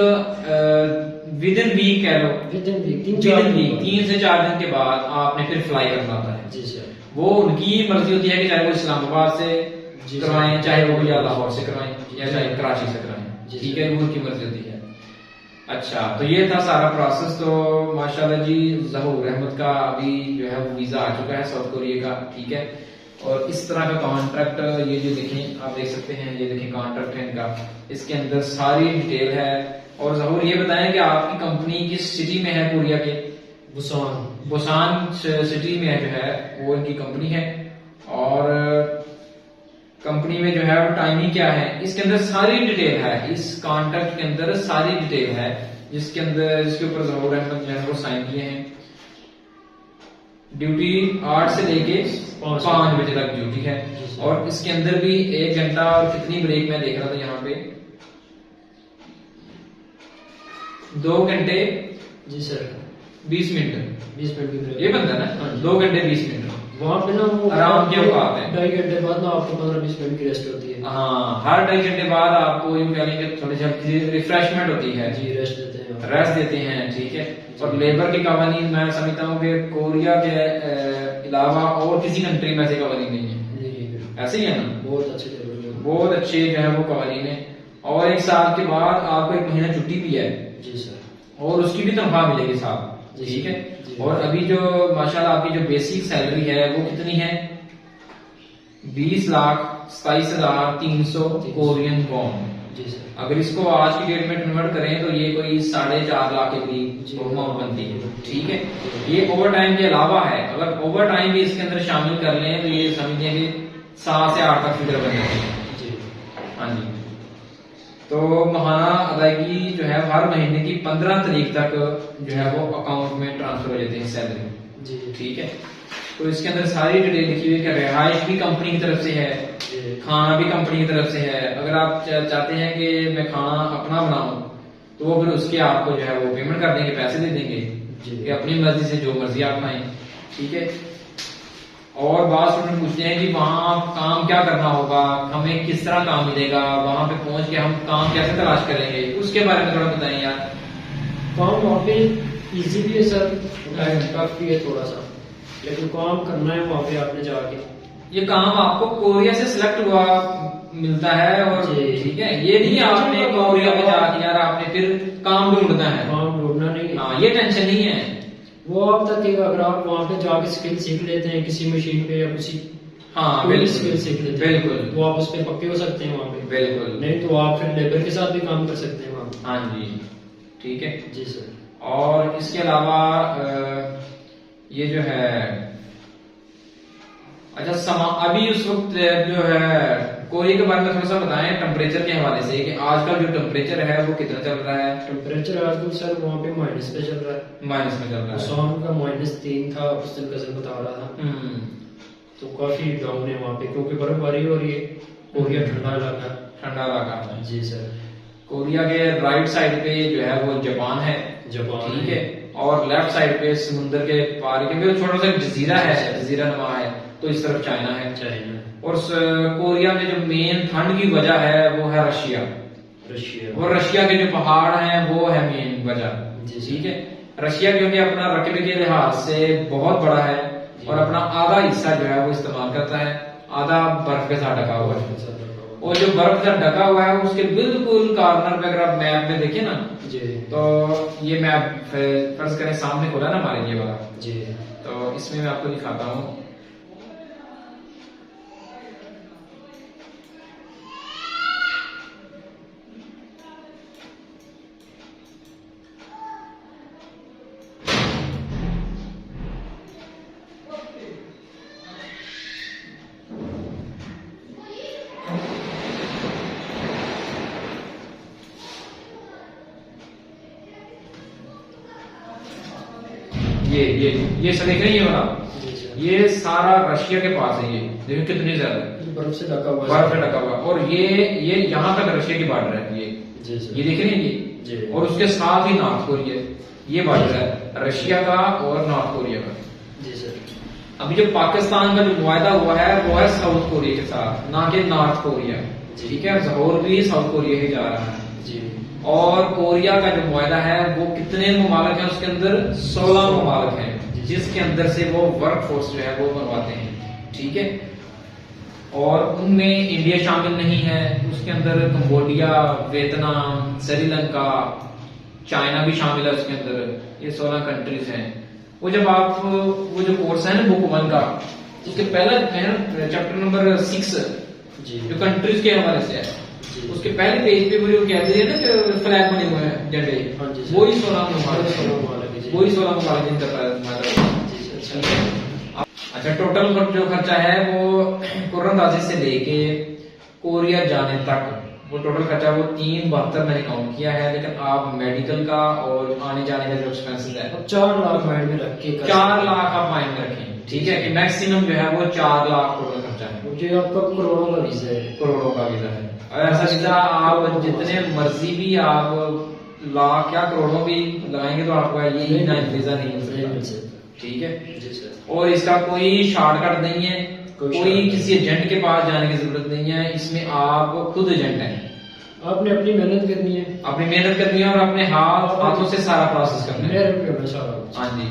विद इन वीक कह लो, within week, within week 3 से 4 दिन के बाद आपने फिर फ्लाई करना होता है। जी सर, वो उनकी मर्जी होती है कि चाहे वो इस्लामाबाद से जी करवाएं, सर, चाहे वो या लाहौर से करवाएं, या चाहे कराची से कराएं। जी ठीक सर। है, वो उनकी मर्जी होती है। अच्छा, तो ये था सारा प्रोसेस। तो माशाल्लाह जी, ज़हूर अहमद का अभी जो है वो वीजा आ चुका है साउथ कोरिया का। ठीक है, और इस तरह का कॉन्ट्रैक्ट, ये जो देखें आप देख सकते हैं, ये देखें कॉन्ट्रैक्ट है इनका, इसके अंदर सारी डिटेल है। और ज़हूर ये बताएं कि आपकी कंपनी किस सिटी में है कोरिया के? बुसान सिटी में जो है वो इनकी कंपनी है। और कंपनी में जो है वो टाइमिंग क्या है, इसके अंदर सारी डिटेल है, इस कॉन्ट्रैक्ट के अंदर सारी डिटेल है, जिसके अंदर जिसके ऊपर ज़हूर अहमद जो है वो साइन किए हैं। ड्यूटी 8 से लेके 5 बजे तक ड्यूटी है। और इसके अंदर भी 1 घंटा और कितनी ब्रेक मैं देख रहा था यहाँ पे 2 घंटे जी सर, 20 मिनट 20 मिनट की ब्रेक। ये बनता है ना, हाँ जी। 2 घंटे 20 मिनट वहाँ पे ना वो आराम की औकात है। 2.5 घंटे बाद ना आपको 15-20 मिनट की रेस्ट होती है। हाँ, हर 2.5 घंटे बाद आपको यूं कह लें कि थोड़ी सी रिफ्रेशमेंट होती है, जी, रेस्ट देते हैं। रेस्ट देते हैं। ठीक है, और लेबर के कवानीन मैं समझता हूँ कि कोरिया के अलावा और किसी कंट्री में ऐसे कवानीन नहीं है। नहीं, ऐसे ही है ना, बहुत अच्छे लेबर हैं। बहुत अच्छे जो है वो कवानीन है। और 1 साल के बाद आपको 1 महीना छुट्टी भी है, जी सर, और उसकी भी तनख्वाह मिलेगी साहब। जी ठीक है, जी। और अभी जो माशाल्लाह आपकी जो बेसिक सैलरी है वो कितनी है? 20,27,300 कोरियन वॉन। जी सर, अगर इसको आज की डेट में कन्वर्ट करें तो ये कोई 4.5 लाख के जी। करीब अमाउंट बनती है। ठीक है, ये ओवर टाइम के अलावा है, अगर ओवर टाइम भी इसके अंदर शामिल कर लें तो ये समझिए कि 7 से 8 तक फिगर बन जाती है। जी, हाँ जी, तो महाना अदायगी जो है हर महीने की 15 तारीख तक जो है वो अकाउंट में ट्रांसफर हो जाती है सैलरी। जी, ठीक है, तो इसके अंदर सारी डिटेल लिखी हुई है कि रिहाइश भी कंपनी की तरफ से है, जी, खाना भी कंपनी की तरफ से है। अगर आप चाहते हैं कि मैं खाना अपना बनाऊं तो वो फिर उसके आपको जो है वो पेमेंट कर देंगे, पैसे दे देंगे जी। कि अपनी मर्जी से जो मर्जी आप खाएं। ठीक है, और बात स्टूडेंट पूछते हैं कि वहाँ काम क्या करना होगा, हमें किस तरह काम मिलेगा, वहां पे पहुंच के हम काम कैसे तलाश करेंगे, उसके बारे में थोड़ा बताएं यार। काम वहाँ पे इजी भी है सर, टफ भी है थोड़ा सा, लेकिन काम करना है वहाँ पे आपने जाके। ये काम आपको कोरिया से सिलेक्ट हुआ मिलता है, और जी। ठीक है, ये नहीं आपने कोरिया में जाके यार आपने फिर काम ढूंढना है। काम ढूंढना नहीं है। हाँ, ये टेंशन नहीं है। वो आप तक अगर आप वहाँ पे जाके स्किल सीख लेते हैं किसी मशीन पे या किसी हाँ, कोई भी बिल्कुल स्किल सीख लेते हैं, बिल्कुल वो आप उस पे पक्के हो सकते हैं वहाँ पे। बिल्कुल। नहीं तो आप फिर लेबर के साथ भी काम कर सकते हैं वहाँ पे। हाँ जी, ठीक है। जी सर, और इसके अलावा ये जो है, अच्छा अभी उस वक्त जो है कोरिया के बारे में थोड़ा सा बताएं टेम्परेचर के हवाले से कि आजकल जो टेम्परेचर है वो कितना चल रहा है? टेम्परेचर आजकल सर वहाँ पे माइनस पे चल रहा है। माइनस में चल रहा है। शाम का -3 था, उस दिन कजन बता रहा था। तो काफी डाउन है वहाँ पे, क्योंकि बर्फबारी हो रही है। कोरिया ठंडा इलाका है। ठंडा इलाका है जी सर। कोरिया के राइट साइड पे जो है वो जापान है, जापान ठीक है, और लेफ्ट साइड पे समुद्र के पार, क्योंकि छोटा सा जजीरा है, जजीरा नुमा है, तो इस तरफ चाइना है। चाइना और कोरिया में जो मेन ठंड की वजह है वो है रशिया। रशिया और रशिया के जो पहाड़ हैं वो है मेन वजह। जी, ठीक है, रशिया क्योंकि अपना रकबे के लिहाज से बहुत बड़ा है और अपना आधा हिस्सा जो है वो इस्तेमाल करता है, आधा बर्फ के साथ ढका हुआ है। और जो बर्फ से ढका हुआ है उसके बिल्कुल कॉर्नर पे अगर आप मैप में देखें ना, जी, तो ये मैप फर्ज करें सामने खोला ना हमारे ये वाला, जी, तो इसमें मैं आपको दिखाता हूँ। ये सब देख रहे हैं, ये वाला जी सर। ये सारा रशिया के पास है। ये देखो कितनी ज्यादा है, ये बर्फ से ढका हुआ है। बर्फ से ढका हुआ, और ये यहाँ तक रशिया की बॉर्डर है ये। जी सर। ये देख रहे हैं जी। ये, और उसके साथ ही नॉर्थ कोरिया, ये बॉर्डर है रशिया का और नॉर्थ कोरिया का। जी सर। अभी जो पाकिस्तान का जो मुआहदा हुआ है वो है साउथ कोरिया के साथ, ना कि नॉर्थ कोरिया। ठीक है, जहूर भी साउथ कोरिया ही जा रहा है। जी। और कोरिया का जो मुआहदा है वो कितने ममालिक हैं उसके अंदर, 16 ममालिक हैं, जिसके अंदर से वो वर्क फोर्स जो है वो बनवाते हैं। ठीक है, और उनमें इंडिया शामिल नहीं है, उसके अंदर कंबोडिया, वियतनाम, श्रीलंका, चाइना भी शामिल है उसके अंदर। ये 16 कंट्रीज हैं। वो जब आप वो जो कोर्स है ना बुक 1 का, उसके पहला चैप्टर नंबर 6 जी। जो कंट्रीज के हवाले से है, उसके पहले पेज पे वो जो कहते हैं ना कि फ्लैग बने हुए हैं झंडे, हाँ जी सर। वही 16 ममालिक हैं, 16 ममालिक हैं, जी। वही 16 ममालिक जिनका मुआहदा। जी सर। अच्छा, टोटल जो खर्चा है वो कुर्रंदाजी से लेके कोरिया जाने तक, वो टोटल खर्चा वो 372 मैंने काउंट किया है। लेकिन आप मेडिकल का और आने जाने का जो एक्सपेंसेस है, 4 लाख माइंड में रख के 4 लाख आप माइंड में रखें। ठीक है, कि मैक्सिमम जो है वो 4 लाख टोटल खर्चा है। मुझे आपका करोड़ों का वीजा है। करोड़ों का वीजा है, और ऐसा वीजा आप जितने मर्जी भी आप लाख या करोड़ों भी लगाएंगे तो आपको यही ना वीजा नहीं मिल सकता। ठीक है जी सर। और इसका कोई शॉर्टकट नहीं है, कोई कोई किसी एजेंट के पास जाने की जरूरत नहीं है। इसमें आप खुद एजेंट हैं, आपने अपनी मेहनत करनी है, अपनी मेहनत करनी है और अपने हाथों से सारा प्रोसेस करना है। मेरे पे होना सारा कुछ। हाँ जी,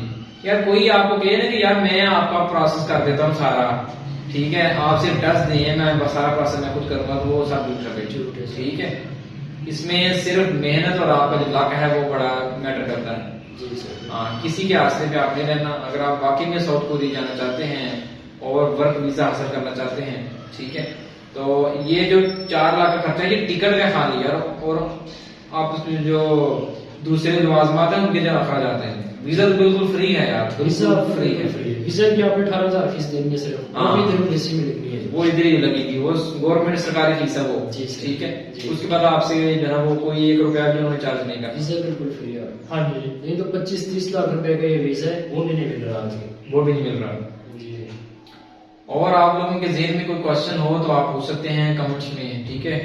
यार कोई आपको कहे ना कि यार मैं आपका प्रोसेस कर देता हूँ सारा, ठीक है, आप सिर्फ टच दें, मैं बस सारा प्रोसेस मैं खुद करूंगा, तो वो सब झूठ है। ठीक है, इसमें सिर्फ मेहनत और आपका जो लक है वो बड़ा मैटर करता है। जी सर। हाँ, किसी के रास्ते पे आप नहीं रहना। अगर आप वाकई में साउथ कोरिया जाना चाहते हैं और वर्क वीजा हासिल करना चाहते हैं, ठीक है, तो ये जो 4 लाख का खर्चा है ये टिकट का खाली है, और आप उसमें जो दूसरे लवाजमात हैं उनके जो अखराज आते हैं। वीजा तो बिल्कुल फ्री है यार, वीजा बिल्कुल फ्री है। वीजा की आपने 18,000 फीस देनी है सिर्फ, हाँ। वो भी इधर एम्बेसी में लिखनी है। वो इधर ही लगेगी, वो गवर्नमेंट सरकारी फीस है वो। जी सर। ठीक है, जी। उसके बाद आपसे जो है वो कोई 1 रुपया भी उन्होंने चार्ज नहीं करना। वीजा बिल्कुल फ्री है। हाँ जी, नहीं तो 25-30 लाख रुपए का ये वीजा है, वो भी नहीं मिल रहा आज। वो भी नहीं मिल रहा। जी। और आप लोगों के ज़हन में कोई क्वेश्चन हो तो आप पूछ सकते हैं कमेंट्स में। ठीक है,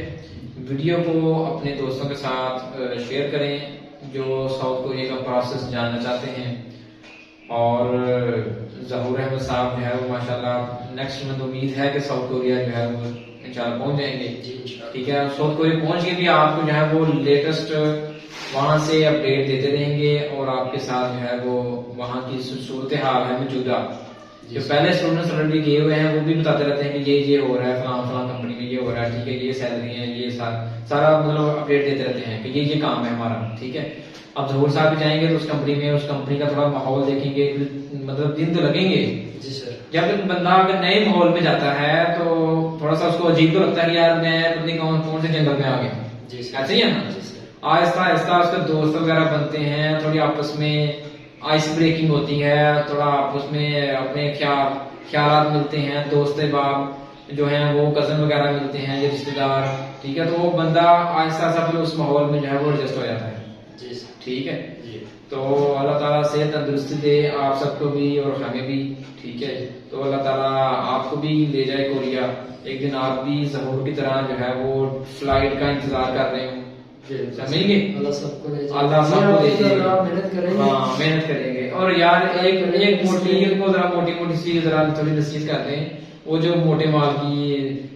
वीडियो को अपने दोस्तों के साथ शेयर करें जो साउथ कोरिया का प्रोसेस जानना चाहते हैं। और जहूर अहमद साहब जो है वो माशाल्लाह नेक्स्ट मंथ उम्मीद है कि साउथ कोरिया जो है वो इंशाल्लाह पहुंच जाएंगे। ठीक है, साउथ कोरिया पहुंच के भी आपको जो है वो लेटेस्ट वहां से अपडेट देते रहेंगे, और आपके साथ जो है वो वहां की सूरत हाल है मौजूदा, जो पहले स्टूडेंट्स ऑलरेडी गए हुए हैं वो भी बताते रहते हैं कि ये हो रहा है, फलां फलां कंपनी में ये हो रहा है। ठीक है, ये सैलरी है, ये सारा मतलब अपडेट देते रहते हैं कि ये काम है हमारा। ठीक है, अब जहूर साहब भी जाएंगे तो उस कंपनी का थोड़ा माहौल देखेंगे, मतलब दिन तो लगेंगे। जी सर। जब एक बंदा अगर नए माहौल में जाता है तो थोड़ा सा उसको अजीब तो लगता है कि यार मैं पता नहीं कौन से जंगल में आ गया। जी सर। ऐसे ही है ना, आहिस्ता आहिस्ता उसके दोस्त वगैरह बनते हैं, थोड़ी आपस में आइस ब्रेकिंग होती है, थोड़ा आपस में अपने ख्यालात मिलते हैं, दोस्त बाब जो हैं वो कजन वगैरह मिलते हैं, रिश्तेदार। ठीक है, तो वो बंदा आहिस्ता आहिस्ता फिर उस माहौल में जो है वो एडजस्ट हो जाता है। जी सर। ठीक है जी। तो अल्लाह ताला सेहत तंदुरुस्ती दे आप सबको भी और हमें भी। ठीक है, तो अल्लाह ताला आपको भी ले जाए कोरिया, एक दिन आप भी जहूर की तरह जो है वो फ्लाइट का इंतजार कर रहे हो। समझेंगे, अल्लाह सबको ले जाए, अल्लाह सबको ले जाए, मेहनत करेंगे। हाँ मेहनत करेंगे। और यार एक मोटी सी जरा थोड़ी नसीहत कर दें, वो जो मोटे माल की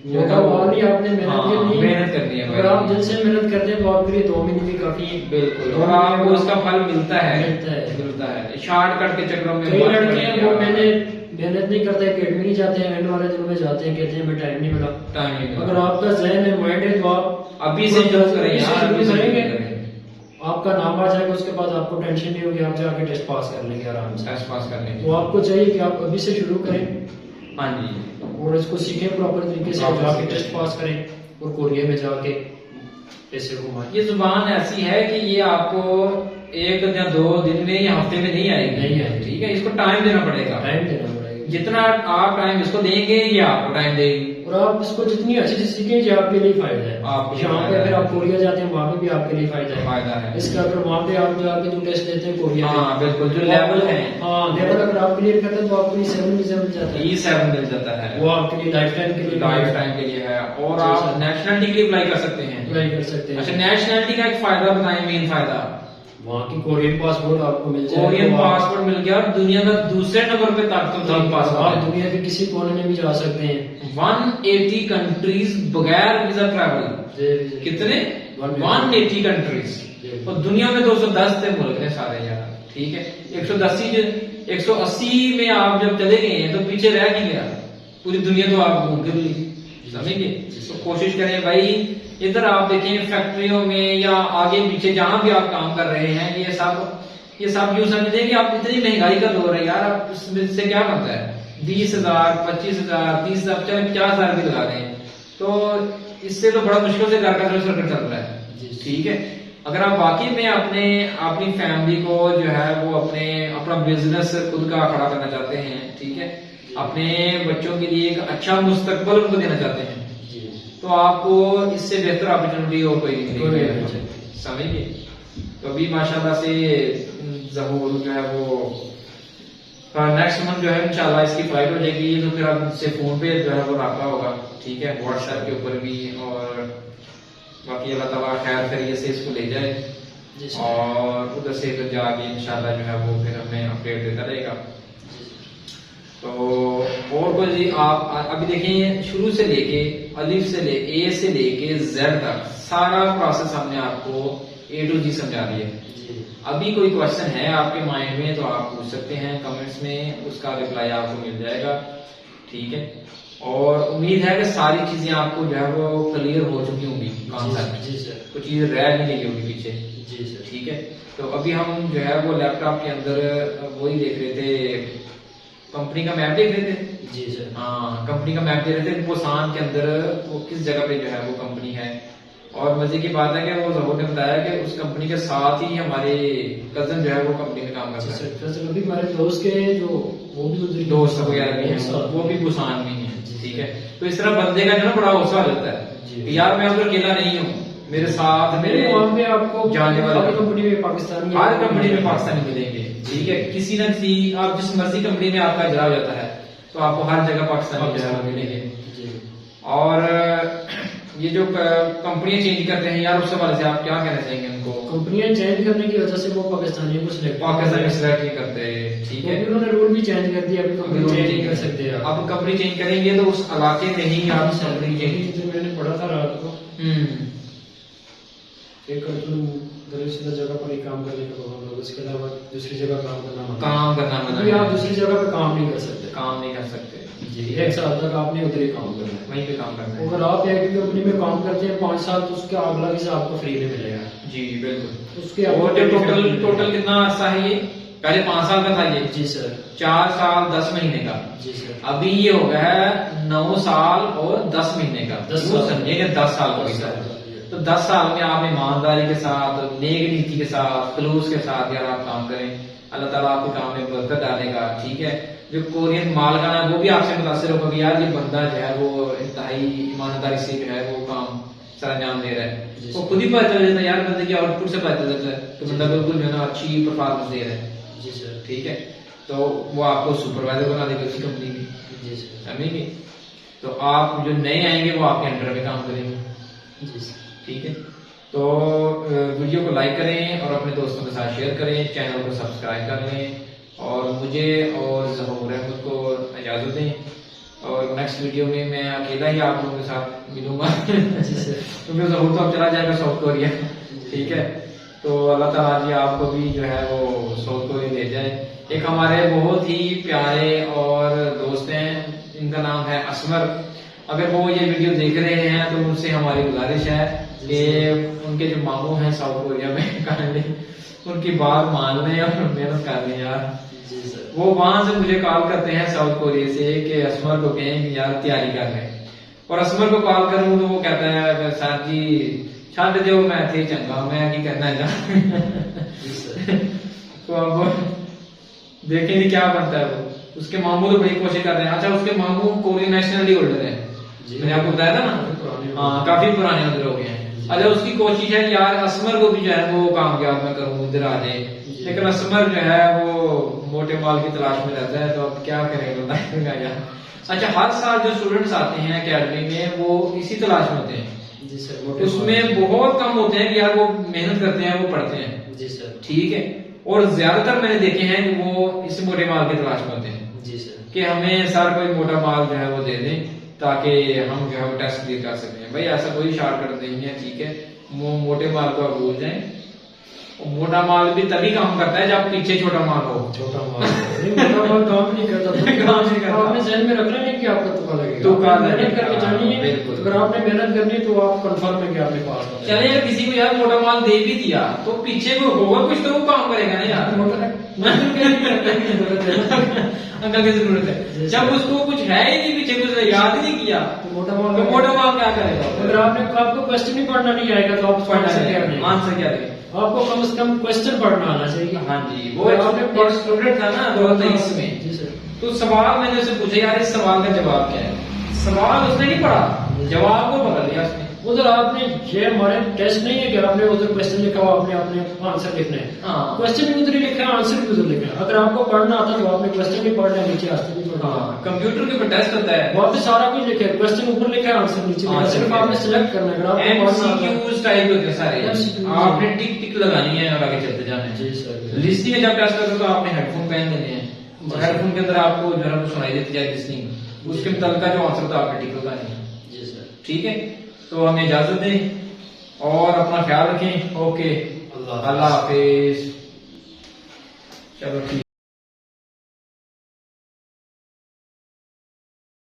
जो मोटा माल नहीं, आपने मेहनत करनी है। अगर आप दिल से मेहनत करते हैं तो आपके लिए 2 महीने भी काफी है। बिल्कुल, और आपको उसका फल मिलता है। शॉर्टकट के चक्रों में कई लड़के हैं वो मेहनत नहीं करते, अकेडमी नहीं जाते हैं, एंड वाले दिनों में जाते हैं, कहते हैं हमें टाइम नहीं मिला। अगर आपका जहन है, माइंड है, तो आप अभी से शुरू करें यार, अभी से करेंगे, करें। आपका नाम आ जाएगा, उसके बाद आपको टेंशन नहीं होगी, आप जाके टेस्ट पास कर लेंगे आराम से। टेस्ट पास करने तो आपको चाहिए कि आप अभी से शुरू करें। हाँ जी, और इसको सीखें प्रॉपर तरीके से, जाके टेस्ट पास करें और कोरिया में जाके पैसे कमाएं। ये जुबान ऐसी है कि ये आपको 1 या 2 दिन में या हफ्ते में नहीं आएगी। ठीक है, इसको टाइम देना पड़ेगा। टाइम देना पड़ेगा। जितना आप टाइम इसको देंगे ये आपको टाइम देगी। और आप इसको जितनी अच्छे से सीखें ये आपके लिए फायदा है। आपके लिए यहाँ पे फायदा अगर है। आप कोरिया जाते हैं वहाँ पे भी आपके लिए फायदा है। फायदा है। इसका अगर वहाँ पे आप जाके जो टेस्ट देते हैं कोरिया में, हाँ बिल्कुल, जो लेवल है, हाँ लेवल अगर आप क्लियर करते हैं तो आपको E7 वीजा मिल जाता है। E7 मिल जाता है, वो आपके लिए लाइफ टाइम के लिए लाइफ टाइम के लिए है। और जी, आप सर। नेशनलिटी के लिए अप्लाई कर सकते हैं। अप्लाई कर सकते हैं। अच्छा, नेशनलिटी का एक फायदा बताएं, मेन फायदा। वहाँ की कोरियन पासपोर्ट आपको मिल जाएगा। कोरियन पासपोर्ट मिल गया और दुनिया का दूसरे नंबर पे ताकतवर पासपोर्ट आप है। दुनिया के किसी कोने में भी जा सकते हैं 180 कंट्रीज बगैर वीजा ट्रैवल। जी। कितने? 180 180 कंट्रीज। जी। और दुनिया में 210 थे मुल्क हैं सारे यार, ठीक है। 180 में आप जब चले गए हैं तो पीछे रह नहीं गया, पूरी दुनिया तो आप घूम के ली, समझेंगे। तो कोशिश करें भाई, इधर आप देखें फैक्ट्रियों में या आगे पीछे जहां भी आप काम कर रहे हैं, ये सब यूं समझें कि आप इतनी महंगाई का दौर है यार, आप इसमें से क्या बनता है? 20,000, 25,000, 30,000, चाहे 50,000 भी लगा दें तो इससे तो बड़ा मुश्किल से घर का सर्कट चल रहा है, ठीक है। अगर आप वाकई में अपनी फैमिली को जो है वो अपना बिजनेस खुद का खड़ा करना चाहते हैं, ठीक है, अपने बच्चों के लिए एक अच्छा मुस्तकबल उनको देना चाहते हैं, तो आपको इससे बेहतर अपॉर्चुनिटी और कोई नहीं है, समझिए। तो अभी माशाल्लाह से ज़हूर जो है वो नेक्स्ट मंथ जो है इंशाल्लाह इसकी फ्लाइट हो जाएगी, तो फिर आप इससे फोन पे जो है वो रब्ता होगा, ठीक है, व्हाट्सएप के ऊपर भी। और बाकी अल्लाह ताला खैर करिए से इसको ले जाए और उधर से फिर जाके इंशाल्लाह जो है वो फिर हमें अपडेट देता रहेगा। तो और कोई जी आप अभी देखें, शुरू से लेके अलिफ से ले ए से लेके जेड तक सारा प्रोसेस हमने आपको A to G समझा दिया। अभी कोई क्वेश्चन है आपके माइंड में तो आप पूछ सकते हैं कमेंट्स में, उसका रिप्लाई आपको मिल जाएगा, ठीक है। और उम्मीद है कि सारी चीजें आपको जो है वो क्लियर हो चुकी होंगी कॉन्सेप्ट, जी सर, कुछ चीजें रह नहीं गई होगी पीछे, जी सर, ठीक है। तो अभी हम जो है वो लैपटॉप के अंदर वही देख रहे थे, कंपनी का मैप देख रहे थे। जी सर, हाँ, कंपनी का मैप देख रहे थे, पोसान के अंदर वो किस जगह पे जो है वो कंपनी है। और मजे की बात है कि वो ज़हूर ने बताया कि उस कंपनी के साथ ही हमारे कजन जो है वो कंपनी में काम करता है। सर अभी हमारे दोस्त के जो वो भी दोस्त वगैरह भी हैं, वो भी बुसान में ही है, ठीक है। तो इस तरह बंदे का जो ना बड़ा हौसला हो जाता है कि यार मैं उधर अकेला नहीं हूँ, मेरे साथ मेरे वहाँ पे आपको जाने वाले हर कंपनी में पाकिस्तानी, हर कंपनी में पाकिस्तानी मिलेंगे, ठीक है। किसी न किसी आप जिस मर्जी कंपनी में आपका इजरा हो जाता है तो आपको हर जगह पाकिस्तानी जो है वो मिलेंगे। और ये जो कंपनियां चेंज करते हैं यार, उस हवाले से आप क्या कहना चाहेंगे उनको? कंपनियां चेंज करने की वजह से वो पाकिस्तानियों को सिलेक्ट नहीं करते, ठीक है। उन्होंने रूल भी चेंज कर दिया, अभी कंपनी चेंज नहीं कर सकते। अब कंपनी चेंज करेंगे तो उस इलाके में ही आप कंपनी चेंज। मैंने पढ़ा था रात को, एक जगह पर ही काम करने का बहुत होगा, उसके अलावा दूसरी जगह काम करना मना। आप दूसरी जगह पे काम नहीं कर सकते जी। एक साल तक आपने उधर ही काम करना है, वहीं पे काम करना है। अगर आप एक कंपनी में काम करते हैं 5 साल तो उसका अगला वीजा आपको फ्री में मिलेगा। जी बिल्कुल। उसके और टोटल कितना अर्सा है ये? पहले 5 साल का था ये। जी सर। 4 साल 10 महीने का। जी सर। अभी ये हो गया है 9 साल और 10 महीने का। 10 साल समझिए 10 साल का वीजा। तो 10 साल में आप ईमानदारी के साथ, नेक नीति के साथ, खलूस के साथ यार आप काम करें, अल्लाह ताला आपके काम में बरकत डालेगा, ठीक है। जो कोरियन मालकान है वो भी आपसे मुतासिर होगा कि यार ये बंदा जो है वो इंतहाई ईमानदारी से जो है वो काम सरंजाम दे रहा है। वो खुद ही पता चल जाता है यार, बंदे की आउटपुट से पता चल जाता है कि बंदा बिल्कुल जो है ना अच्छी परफॉर्मेंस दे रहा है। जी सर। ठीक है, तो वो आपको सुपरवाइजर बना देगा उसी कंपनी में। जी सर। समझेंगे? तो आप जो नए आएंगे वो आपके अंडर में काम करेंगे। जी सर। ठीक है, तो वीडियो को लाइक करें और अपने दोस्तों के साथ शेयर करें, चैनल को सब्सक्राइब कर लें और मुझे और ज़हूर अहमद को इजाज़त दें। और नेक्स्ट वीडियो में मैं अकेला ही आप लोगों के साथ मिलूंगा क्योंकि ज़हूर तो अब चला जाएगा साउथ कोरिया। ठीक है, तो अल्लाह ताला जी आपको भी जो है वो साउथ कोरिया ले जाए। एक हमारे बहुत ही प्यारे और दोस्त हैं, इनका नाम है असमर। अगर वो ये वीडियो देख रहे हैं तो उनसे हमारी गुजारिश है कि उनके जो मामू हैं साउथ कोरिया में काइंडली उनकी बात मान लें और मेहनत कर लें यार। जी सर। वो वहां से मुझे कॉल करते हैं साउथ कोरिया से कि असमर को कहें कि यार तैयारी कर लें, और असमर को कॉल करूं तो वो कहता है सर जी छड़ दो, मैं थे चंगा, मैं की करना है। तो अब देखेंगे क्या बनता है। वो उसके मामू तो बड़ी कोशिश कर रहे हैं। अच्छा, उसके मामू कोरियन नेशनलिटी होल्डर है। जी। मैंने आपको बताया था काफी ना, पुराने हो हाँ काफी पुराने उधर हो गए हैं। जी। अच्छा उसकी कोशिश है कि यार असमर को भी जो है वो कामयाब मैं करूँ, इधर आ जाए, जी। लेकिन असमर जो है वो मोटे माल की तलाश में रहता है, तो अब क्या करें बताइएगा। अच्छा हर साल जो स्टूडेंट्स आते हैं एकेडमी में वो इसी तलाश में होते हैं। जी सर, मोटे उसमें बहुत कम होते हैं कि यार वो मेहनत करते हैं, वो पढ़ते हैं। जी सर। ठीक है, और ज्यादातर मैंने देखे हैं कि वो इस मोटे माल की तलाश में होते हैं जी सर। कि हमें सर कोई मोटा माल जो है वो दे दें ताकि हम जो है वो टेस्ट क्लियर कर सकें। भाई ऐसा कोई शॉर्टकट नहीं है, ठीक है, मोटे माल को आप भूल जाएं। मोटा माल भी तभी काम करता है जब पीछे छोटा माल हो। छोटा माल नहीं, मोटा माल काम नहीं करता। काम नहीं करता। आपने जहन में रखना नहीं कि आपका तुक्का लगेगा। तुक्का आपने मेहनत लगेगा, करके जानी है। बिल्कुल। अगर आपने मेहनत करनी है तो आप कंफर्म है कि आपने पास होना है। चले यार किसी को यार मोटा माल दे भी दिया तो पीछे को होगा कुछ तो वो काम करेगा ना यार। अंकल की जरूरत है, जब उसको कुछ है ही नहीं, पीछे कुछ याद ही नहीं किया तो मोटा माल तो मोटा माल क्या करेगा। अगर आपको क्वेश्चन ही पढ़ना नहीं आएगा तो आप आंसर क्या देंगे? आंसर क्या देंगे। आपको कम से कम क्वेश्चन पढ़ना आना चाहिए। हाँ जी, वो आपने स्टूडेंट था ना 2023 में, जी सर। तो सवाल मैंने उससे पूछा यार इस सवाल का जवाब क्या है। सवाल उसने नहीं पढ़ा, जवाब को पकड़ लिया उसने। उधर आपने ये हमारे टेस्ट नहीं है कि आपने उधर क्वेश्चन लिखा हुआ आपने अपने आंसर लिखना है। हाँ। क्वेश्चन भी उधर ही लिखा है, आंसर भी उधर लिखा है। अगर आपको पढ़ना आता तो आपने क्वेश्चन भी पढ़ना है, नीचे आंसर भी पढ़ना है। हाँ, कंप्यूटर के ऊपर टेस्ट होता है, वहाँ पे सारा कुछ लिखा है, क्वेश्चन ऊपर लिखा है, आंसर नीचे लिखा है। सिर्फ आपने सिलेक्ट करना है। अगर आपको पढ़ना आता है MCQs टाइप होते हैं सारे, MCQs आपने टिक टिक लगानी है और आगे चलते जाना है। जी सर। लिस्निंग जब टेस्ट करते हो तो आपने हेडफोन पहन लेने हैं, और जी। हेडफोन के अंदर आपको जो है वो सुनाई देती है लिस्निंग, उसके मुताबिक का जो आंसर होता है आपने टिक लगानी है। जी सर। ठीक है, तो हमें इजाजत दें और अपना ख्याल रखें। ओके, अल्लाह अल्लाह हाफिज। चलो ठीक।